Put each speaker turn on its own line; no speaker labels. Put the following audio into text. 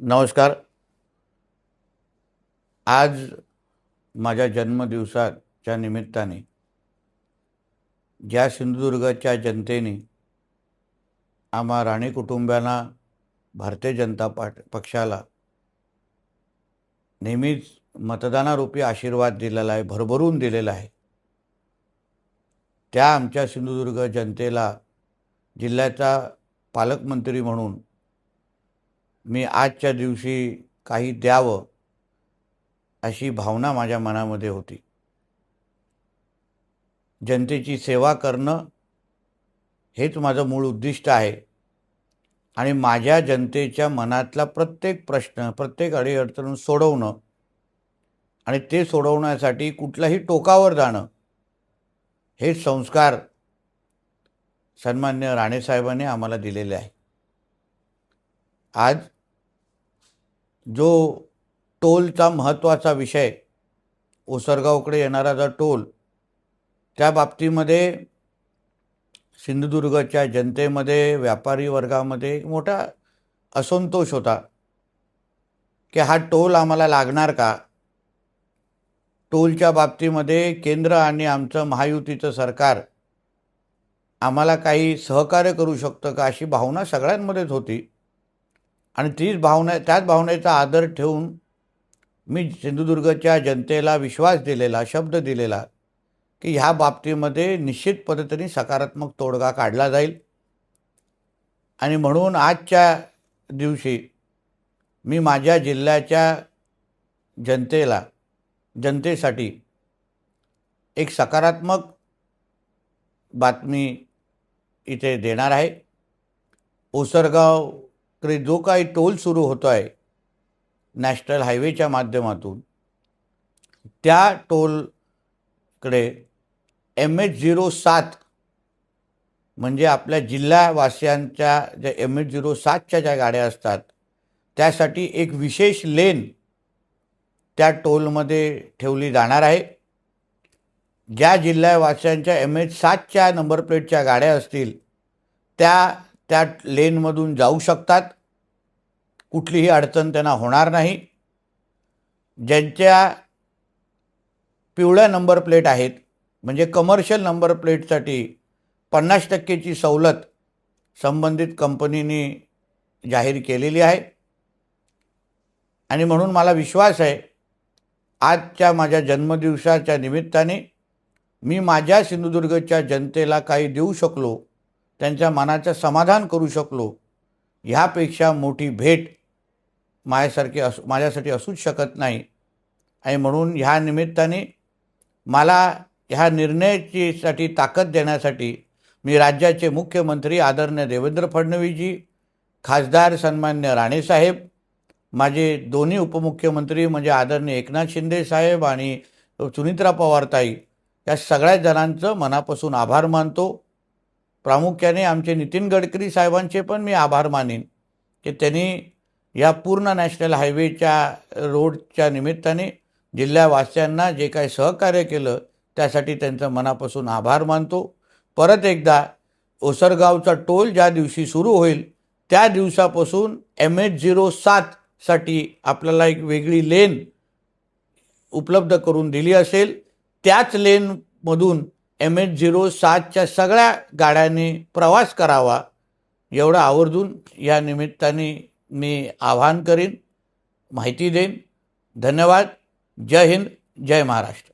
नमस्कार. आज माझ्या जन्मदिवसाच्या निमित्ताने ज्या सिंधुदुर्गच्या जनतेने आम्हा राणे कुटुंबांना, भारतीय जनता पक्षाला नेहमीच मतदानारूपी आशीर्वाद दिलेला आहे, भरभरून दिलेला आहे, त्या आमच्या सिंधुदुर्ग जनतेला जिल्ह्याचा पालकमंत्री म्हणून मी आजच्या दिवशी काही द्यावं अशी भावना माझ्या मनामध्ये होती. जनतेची सेवा करणं हेच माझं मूळ उद्दिष्ट आहे आणि माझ्या जनतेच्या मनातला प्रत्येक प्रश्न, प्रत्येक अडीअडचण सोडवणं आणि ते सोडवण्यासाठी कुठल्याही टोकावर जाणं हे संस्कार सन्मान्य राणेसाहेबांनी आम्हाला दिलेले आहे. आज जो टोलचा महत्त्वाचा विषय, ओसरगावकडे येणारा जो टोल, त्या बाबतीमध्ये सिंधुदुर्गच्या जनतेमध्ये, व्यापारी वर्गामध्ये मोठा असंतोष होता की हा टोल आम्हाला लागणार का. टोलच्या बाबतीमध्ये केंद्र आणि आमचं महायुतीचं सरकार आम्हाला काही सहकार्य करू शकतं का अशी भावना सगळ्यांमध्येच होती. आणि त्याच भावनेचा आदर ठेवून मी सिंधुदुर्गच्या जनतेला विश्वास दिलेला, शब्द दिलेला की ह्या बाबतीमध्ये निश्चित पद्धतीने सकारात्मक तोडगा काढला जाईल. आणि म्हणून आजच्या दिवशी मी माझ्या जिल्ह्याच्या जनतेसाठी एक सकारात्मक बातमी इथे देणार आहे. ओसरगावकडे जो काही टोल सुरू होतो आहे नॅशनल हायवेच्या माध्यमातून, त्या टोलकडे MH07 म्हणजे आपल्या जिल्हावासियांच्या ज्या MH07च्या ज्या गाड्या असतात त्यासाठी एक विशेष लेन त्या टोलमध्ये ठेवली जाणार आहे. ज्या जिल्हावासियांच्या MH07च्या नंबर प्लेटच्या गाड्या असतील त्या लेनमधून जाऊ शकतात. कुठलीही अडचण त्यांना होणार नाही. ज्यांच्या पिवळ्या नंबर प्लेट आहेत म्हणजे कमर्शियल नंबर प्लेटसाठी 50% सवलत संबंधित कंपनीने जाहीर केलेली आहे. आणि म्हणून मला विश्वास आहे आजच्या माझ्या जन्मदिवसाच्या निमित्ताने मी माझ्या सिंधुदुर्गच्या जनतेला काही देऊ शकलो, त्यांच्या मनाचं समाधान करू शकलो, ह्यापेक्षा मोठी भेट माझ्यासाठी असूच शकत नाही. आणि म्हणून ह्या निमित्ताने मला ह्या निर्णयासाठी ताकद देण्यासाठी मी राज्याचे मुख्यमंत्री आदरणीय देवेंद्र फडणवीसजी, खासदार सन्मान्य राणेसाहेब, माझे दोन्ही उपमुख्यमंत्री म्हणजे आदरणीय एकनाथ शिंदे साहेब आणि सुनीत्रा पवारताई, या सगळ्या जणांचं मनापासून आभार मानतो. प्रामुख्याने आमचे नितीन गडकरी साहेबांचे पण मी आभार मानेन की त्यांनी या पूर्ण नॅशनल हायवेच्या रोडच्या निमित्ताने जिल्ह्यावासियांना जे काही सहकार्य केलं त्यासाठी त्यांचं मनापासून आभार मानतो. परत एकदा ओसरगावचा टोल ज्या दिवशी सुरू होईल त्या दिवसापासून MH07साठी आपल्याला एक वेगळी लेन उपलब्ध करून दिली असेल. त्याच लेनमधून MH07च्या सगळ्या गाड्यांनी प्रवास करावा एवढं आवर्जून या निमित्ताने मी आवाहन करीन, माहिती देईन. धन्यवाद. जय हिंद, जय महाराष्ट्र.